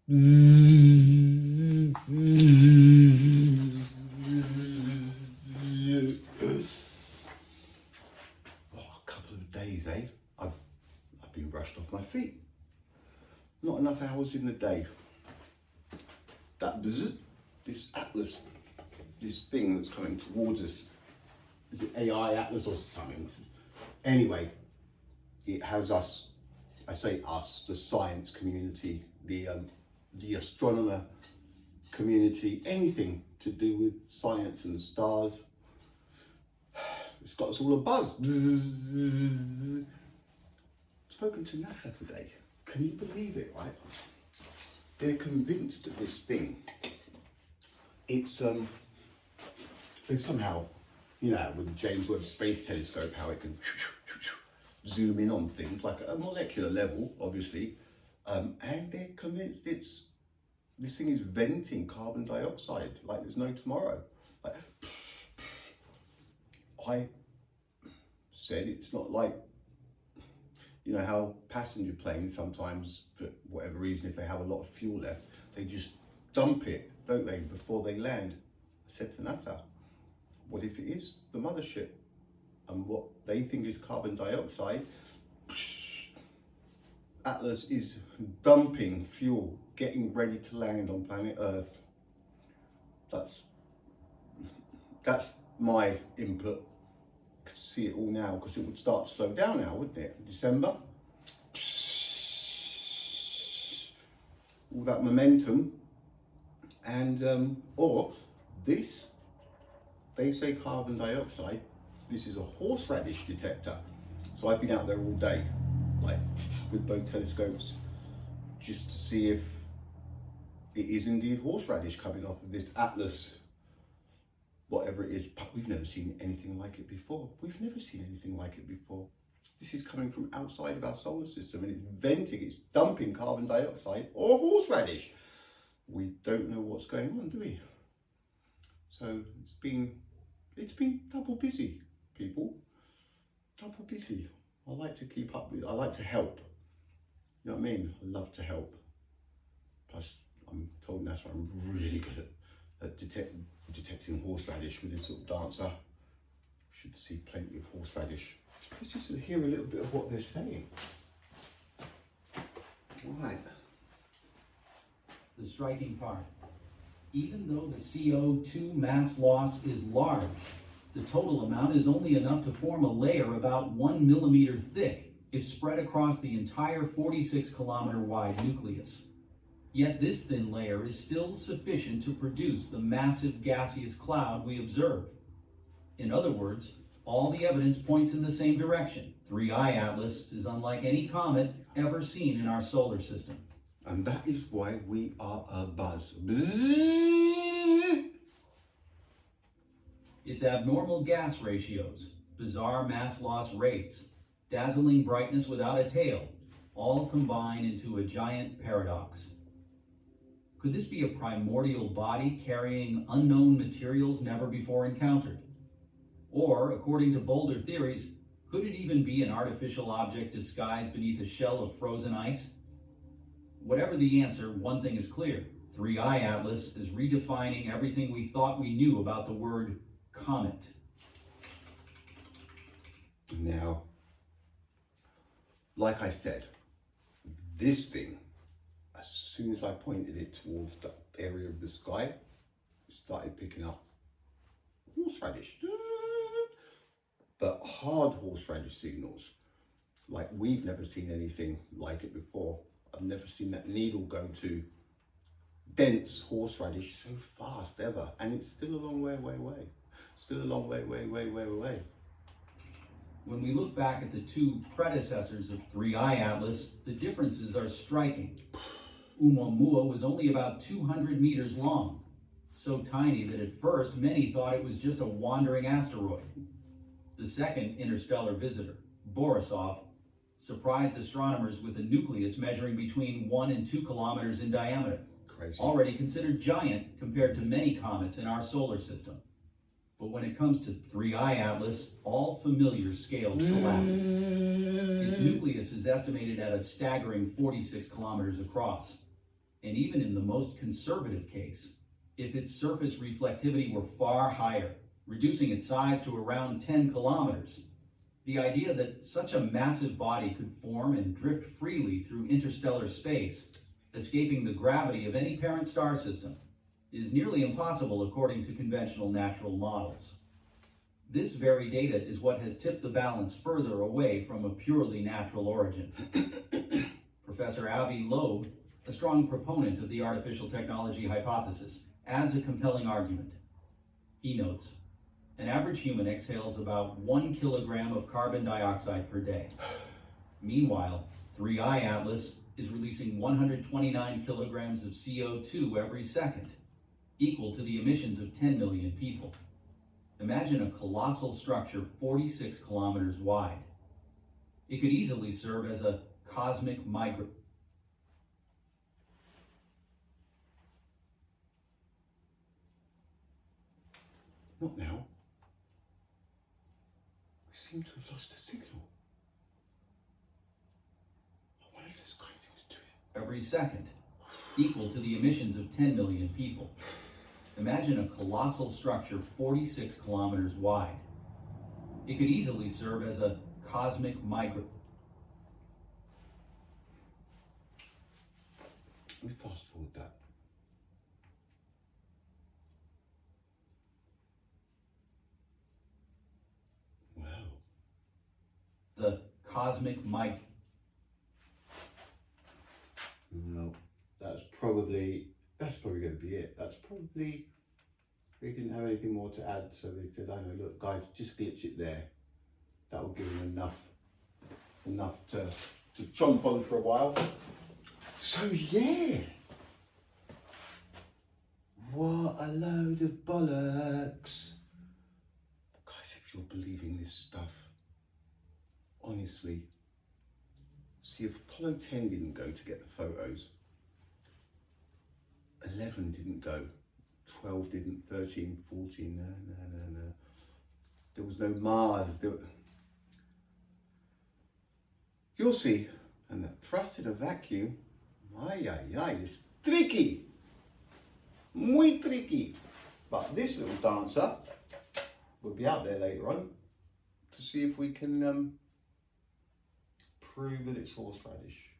A couple of days, eh? I've been rushed off my feet. Not enough hours in the day. This atlas, this thing that's coming towards us, is it AI atlas or something? Anyway, it has us, I say us, the science community, the astronomer community, anything to do with science and the stars. It's got us all a buzz. Spoken to NASA today. Can you believe it, right? They're convinced that this thing, it's, they've somehow, you know, with the James Webb Space Telescope, how it can zoom in on things like at a molecular level, obviously, and they're convinced this thing is venting carbon dioxide like there's no tomorrow. Like, I said it's not like, you know, how passenger planes sometimes, for whatever reason, if they have a lot of fuel left, they just dump it, don't they, before they land. I said to NASA, what if it is the mothership? And what they think is carbon dioxide, Atlas is dumping fuel, getting ready to land on planet Earth. That's my input. Could see it all now, because it would start to slow down now, wouldn't it? December. All that momentum. And, or this, they say carbon dioxide, this is a horseradish detector. So I've been out there all day, like with both telescopes, just to see if it is indeed horseradish coming off of this Atlas, whatever it is. But we've never seen anything like it before. We've never seen anything like it before. This is coming from outside of our solar system, and it's venting, it's dumping carbon dioxide or horseradish. We don't know what's going on, do we? So it's been double busy, people. Double busy. I like to keep up with, I like to help. You know what I mean? I love to help. Plus, I'm told NASA I'm really good at detecting horseradish with this little dancer. Should see plenty of horseradish. Let's just hear a little bit of what they're saying. All right. The striking part. Even though the CO2 mass loss is large, the total amount is only enough to form a layer about 1 millimeter thick if spread across the entire 46-kilometer wide nucleus. Yet this thin layer is still sufficient to produce the massive gaseous cloud we observe. In other words, all the evidence points in the same direction. Riiight Atlas is unlike any comet ever seen in our solar system. And that is why we are a buzz. Its abnormal gas ratios, bizarre mass loss rates, dazzling brightness without a tail, all combine into a giant paradox. Could this be a primordial body carrying unknown materials never before encountered? Or, according to bolder theories, could it even be an artificial object disguised beneath a shell of frozen ice? Whatever the answer, one thing is clear. Riiight Atlas is redefining everything we thought we knew about the word comet. Now, like I said, this thing, as soon as I pointed it towards the area of the sky, it started picking up horseradish. But hard horseradish signals, like we've never seen anything like it before. I've never seen that needle go to dense horseradish so fast ever, and it's still a long way away. Still a long way away. When we look back at the two predecessors of Riiight Atlas, the differences are striking. Oumuamua was only about 200 meters long, so tiny that at first many thought it was just a wandering asteroid. The second interstellar visitor, Borisov, surprised astronomers with a nucleus measuring between 1 and 2 kilometers in diameter. Crazy. Already considered giant compared to many comets in our solar system. But when it comes to Riiight Atlas, all familiar scales collapse. Its nucleus is estimated at a staggering 46 kilometers across. And even in the most conservative case, if its surface reflectivity were far higher, reducing its size to around 10 kilometers, the idea that such a massive body could form and drift freely through interstellar space, escaping the gravity of any parent star system, is nearly impossible according to conventional natural models. This very data is what has tipped the balance further away from a purely natural origin. Professor Avi Loeb, a strong proponent of the artificial technology hypothesis, adds a compelling argument. He notes, an average human exhales about 1 kilogram of carbon dioxide per day. Meanwhile, Riiight Atlas is releasing 129 kilograms of CO2 every second, equal to the emissions of 10 million people. Imagine a colossal structure 46 kilometers wide. It could easily serve as a cosmic migrant. Not now. We seem to have lost the signal. I wonder if there's got anything to do with it. Every second, equal to the emissions of 10 million people. Imagine a colossal structure 46 kilometers wide. It could easily serve as a cosmic migrant. Let me fast forward that. Wow. The cosmic migrant. No, that's probably going to be it. That's probably, they didn't have anything more to add, so they said, I know, look guys, just glitch it there. That will give them enough to chomp on for a while. So yeah, what a load of bollocks. Guys, if you're believing this stuff, honestly, see, if Apollo 10 didn't go to get the photos, 11 didn't go, 12 didn't, 13, 14, no. There was no Mars. You'll see. And the thrust in a vacuum, it's tricky. Muy tricky. But this little dancer will be out there later on to see if we can prove that it's horseradish.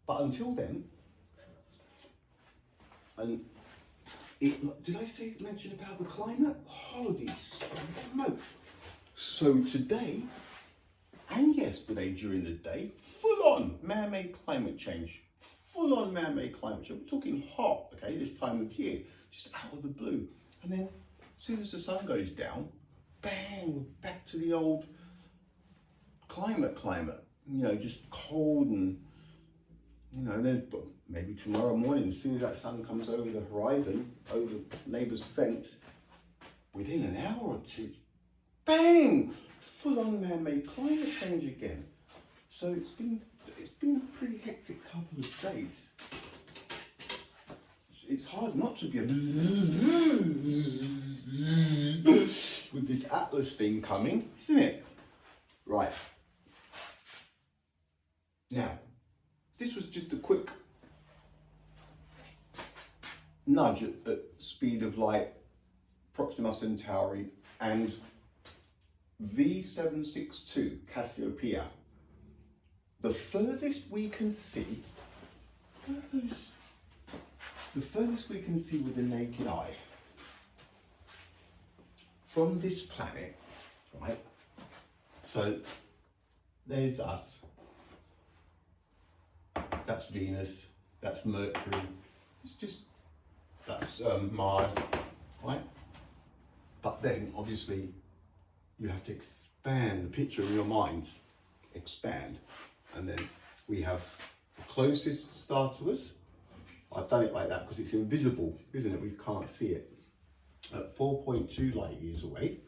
But until then, and did I mention about the climate? Holy smoke. So today and yesterday during the day, full on man-made climate change. Full on man-made climate change. We're talking hot, okay, this time of year, just out of the blue. And then as soon as the sun goes down, bang, we're back to the old climate. You know, just cold and, you know, and then maybe tomorrow morning, as soon as that sun comes over the horizon, over neighbour's fence, within an hour or two, bang, full on man-made climate change again. So it's been a pretty hectic couple of days. It's hard not to be with this Atlas thing coming, isn't it? Right. Now, this was just a quick nudge at speed of light, Proxima Centauri, and V762 Cassiopeia. The furthest we can see, with the naked eye from this planet, right? So there's us. That's Venus. That's Mercury. That's Mars, right? But then, obviously, you have to expand the picture in your mind. Expand. And then we have the closest star to us. I've done it like that because it's invisible, isn't it? We can't see it. At 4.2 light years away.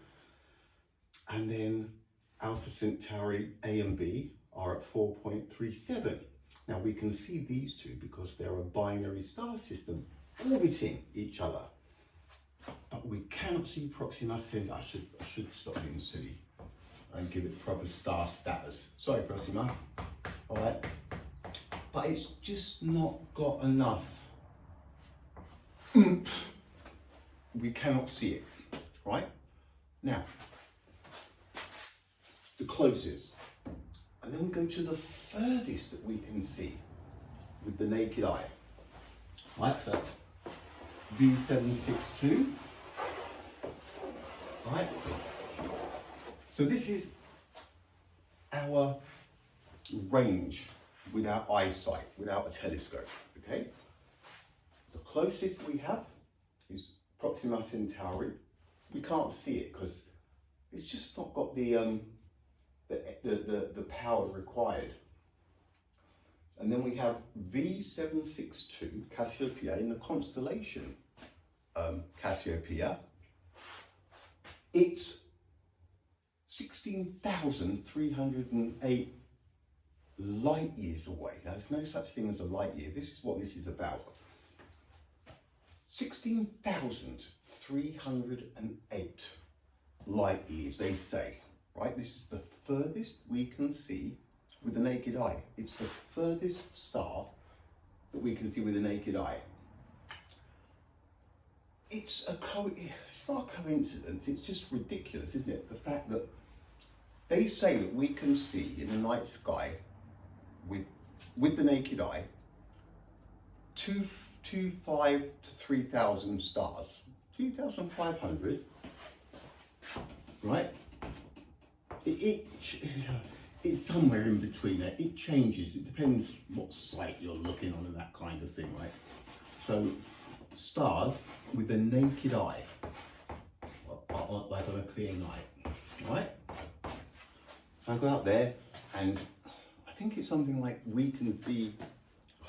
And then Alpha Centauri A and B are at 4.37. Now we can see these two because they're a binary star system orbiting each other. But we cannot see Proxima Centauri. I should stop being silly and give it proper star status. Sorry, Proxima. All right. but it's just not got enough oomph. We cannot see it, right? Now, the closest, and then we go to the furthest that we can see with the naked eye. Right, so that's V762. Right? So this is our range without eyesight, without a telescope, okay? The closest we have is Proxima Centauri. We can't see it because it's just not got the power required. And then we have V762 Cassiopeia in the constellation Cassiopeia. It's 16,308 light years away. Now, there's no such thing as a light year. This is what this is about. 16,308 light years, they say, right? This is the furthest we can see with the naked eye. It's the furthest star that we can see with the naked eye. It's not a coincidence, it's just ridiculous, isn't it? The fact that they say that we can see in the night sky with the naked eye 2,500 to 3,000 stars. 2,500, right? It's somewhere in between there. It changes, it depends what site you're looking on and that kind of thing, right? So stars with the naked eye, like on a clear night, right? So I go out there and I think it's something like we can see,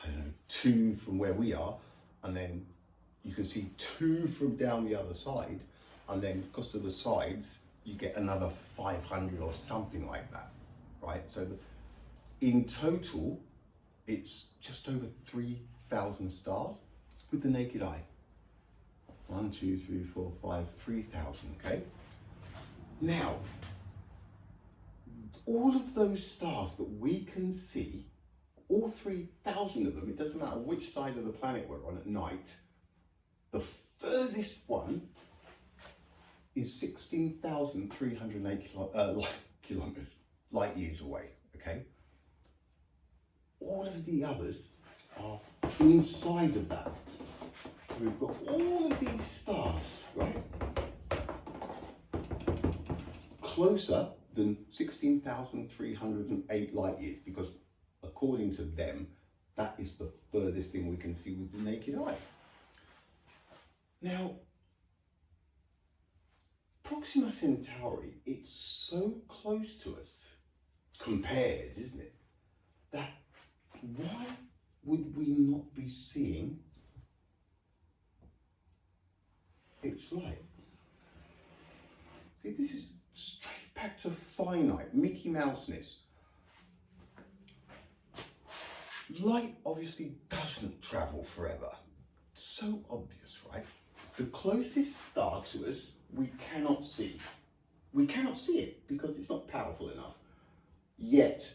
I don't know, 2 from where we are, and then you can see 2 from down the other side, and then because of the sides, you get another 500 or something like that, right? So in total, it's just over 3,000 stars with the naked eye. 1, 2, 3, 4, 5, 3,000, okay? Now, all of those stars that we can see, all 3,000 of them, it doesn't matter which side of the planet we're on at night, the furthest one is 16,308 kilometers, light years away, okay? All of the others are inside of that. We've got all of these stars, right? Closer than 16,308 light years, because according to them, that is the furthest thing we can see with the naked eye. Now, Proxima Centauri, it's so close to us, compared, isn't it, that why would we not be seeing its light? See, this is straight back to finite, Mickey Mouse-ness. Light obviously doesn't travel forever. It's so obvious, right? The closest star to us, we cannot see. We cannot see it because it's not powerful enough. Yet,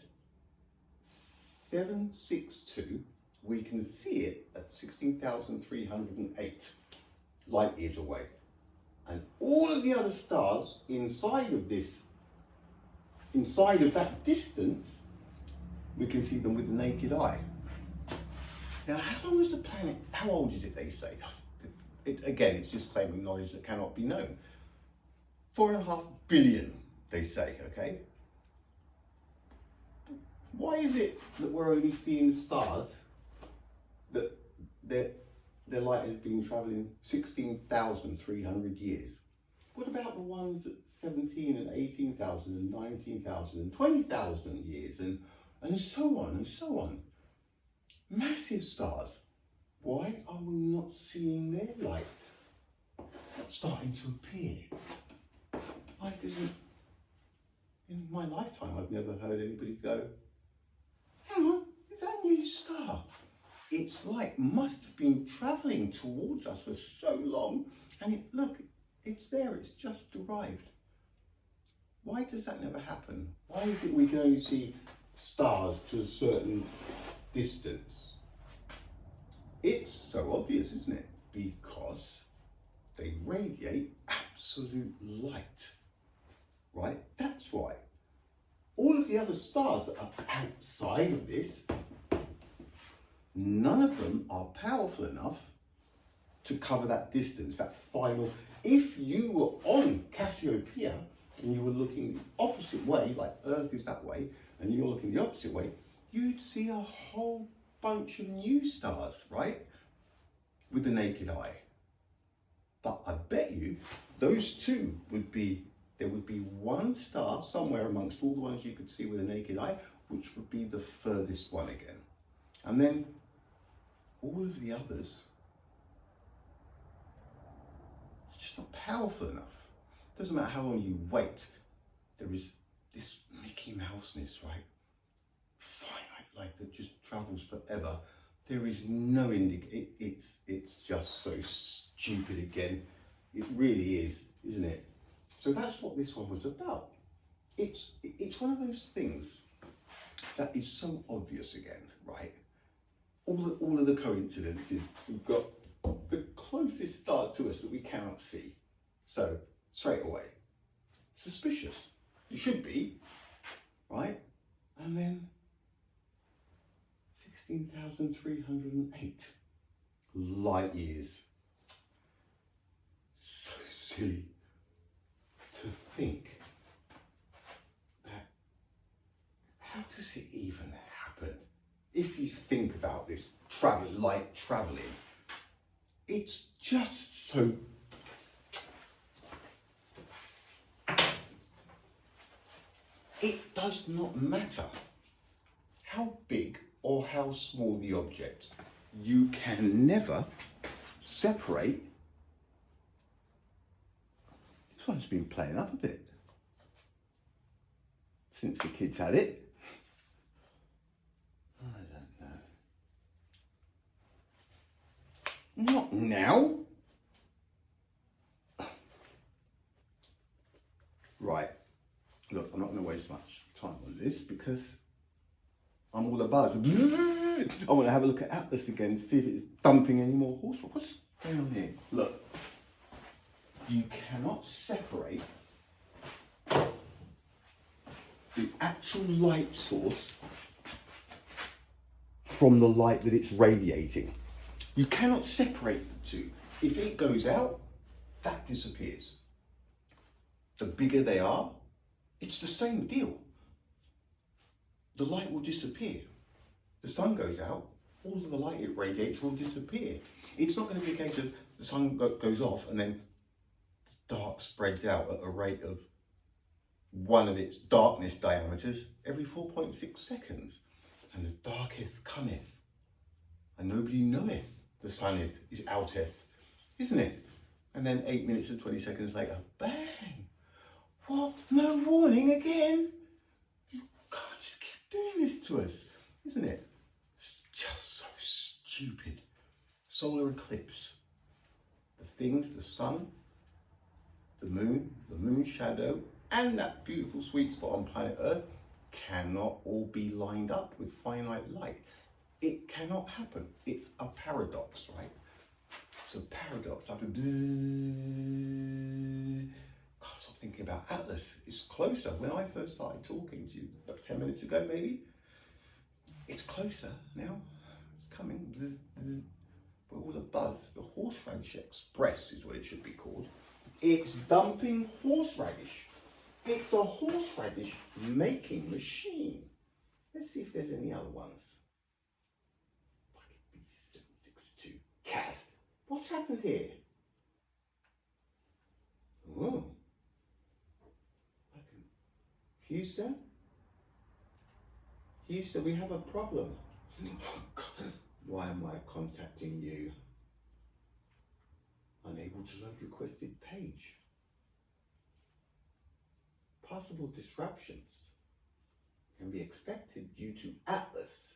762, we can see it at 16,308 light years away. And all of the other stars inside of that distance, we can see them with the naked eye. Now, how long is the planet, how old is it, they say? Again, it's just claiming knowledge that cannot be known. 4.5 billion, they say, okay? Why is it that we're only seeing stars that their light has been travelling 16,300 years? What about the ones at 17 and 18,000 and 19,000 and 20,000 years and so on and so on? Massive stars. Why are we not seeing their light starting to appear? Why doesn't, in my lifetime, I've never heard anybody go, hang on, is that a new star? Its light must have been travelling towards us for so long, and look, it's there, it's just arrived. Why does that never happen? Why is it we can only see stars to a certain distance. It's so obvious, isn't it? Because they radiate absolute light, right? That's why. All of the other stars that are outside of this, none of them are powerful enough to cover that distance, that final. If you were on Cassiopeia and you were looking the opposite way, like Earth is that way, and you're looking the opposite way, you'd see a whole bunch of new stars, right? With the naked eye. But I bet you those two would be, there would be one star somewhere amongst all the ones you could see with the naked eye, which would be the furthest one again. And then all of the others, it's just not powerful enough. Doesn't matter how long you wait, there is this Mickey Mouseness, right? Finite light that just travels forever. There is no it's just so stupid again. It really is, isn't it? So that's what this one was about. It's one of those things that is so obvious again, right? All of the coincidences. We've got the closest star to us that we cannot see. So straight away, suspicious. You should be, right? And then 16,308 light years. So silly to think that, how does it even happen? If you think about this light traveling, it's just so, it does not matter how big or how small the object, you can never separate. This one's been playing up a bit since the kids had it. I don't know. Not now. Right, look, I'm not going to waste much time on this because I'm all about it. I want to have a look at Atlas again, see if it's dumping any more horse. What's going on here? Look, you cannot separate the actual light source from the light that it's radiating. You cannot separate the two. If it goes out, that disappears. The bigger they are, it's the same deal. The light will disappear. The sun goes out, all of the light it radiates will disappear. It's not going to be a case of the sun goes off and then dark spreads out at a rate of one of its darkness diameters every 4.6 seconds. And the darketh cometh, and nobody knoweth the sun is outeth, isn't it? And then 8 minutes and 20 seconds later, bang! What? No warning again? You can't just keep doing this to us, isn't it? It's just so stupid. Solar eclipse. The things, the sun, the moon shadow, and that beautiful sweet spot on planet Earth cannot all be lined up with finite light. It cannot happen. It's a paradox, right? It's a paradox. Like can't stop thinking about Atlas. It's closer. When I first started talking to you, about 10 minutes ago maybe, it's closer now. It's coming. But all the buzz, the horseradish express is what it should be called. It's dumping horseradish. It's a horseradish making machine. Let's see if there's any other ones. B762. Cat. What's happened here? Oh. Houston? Houston, we have a problem. Why am I contacting you? Unable to load requested page. Possible disruptions can be expected due to Atlas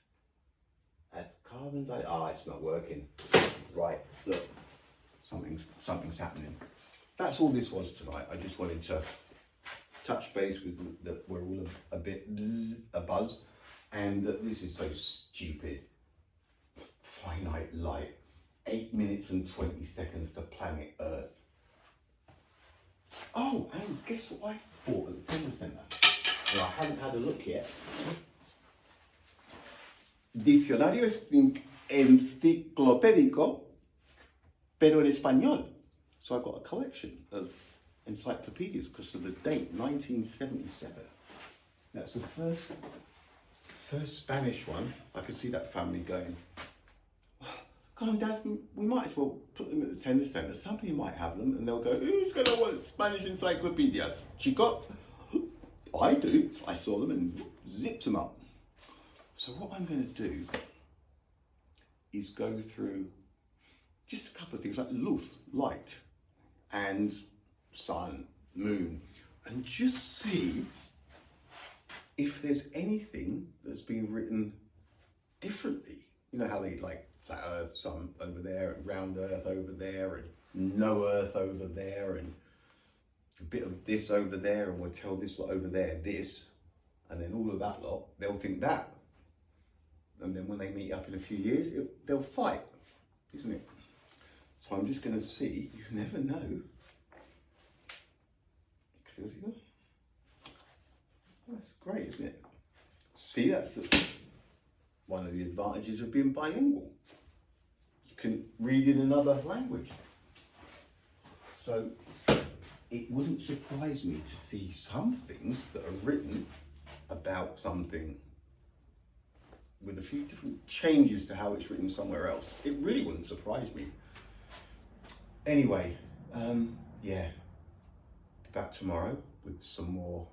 as carbon dioxide. Ah, it's not working. Right, look, something's happening. That's all this was tonight. I just wanted to touch base with that we're all a bit a buzz, And this is so stupid. Finite light, 8 minutes and 20 seconds to planet Earth. Oh, and guess what I bought at the Tennis Centre? Well, I haven't had a look yet. Diccionario enciclopédico, pero en español. So I've got a collection of encyclopedias because of the date, 1977. That's the first Spanish one. I could see that family going, come on, Dad, we might as well put them at the Tennis Centre. Somebody might have them and they'll go, who's going to want Spanish encyclopedias? Chico? I do. I saw them and zipped them up. So what I'm going to do is go through just a couple of things like luz, light, and sun, moon, and just see if there's anything that's been written differently. You know how they like flat Earth, sun over there, and round Earth over there, and no Earth over there, and a bit of this over there, and we'll tell this lot over there this, and then all of that lot, they'll think that. And then when they meet up in a few years, they'll fight, isn't it? So I'm just going to see, you never know. That's great, isn't it? See, that's one of the advantages of being bilingual. You can read in another language. So it wouldn't surprise me to see some things that are written about something with a few different changes to how it's written somewhere else. It really wouldn't surprise me. Anyway, yeah, back tomorrow with some more.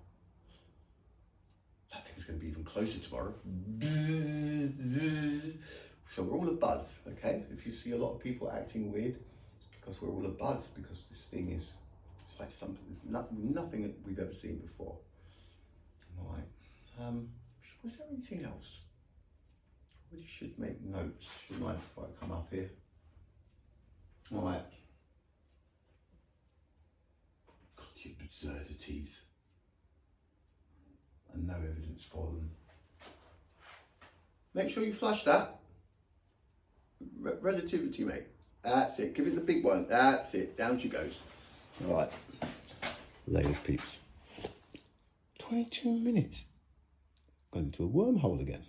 I think it's going to be even closer tomorrow. So we're all abuzz, okay? If you see a lot of people acting weird, it's because we're all abuzz, because this thing is, it's like something, nothing that we've ever seen before. All right. Was there anything else? I really should make notes, shouldn't I, before I come up here? All right. God, the absurdities. And no evidence for them. Make sure you flush that. Relativity, mate. That's it. Give it the big one. That's it. Down she goes. All right. Later, peeps. 22 minutes. Gone into a wormhole again.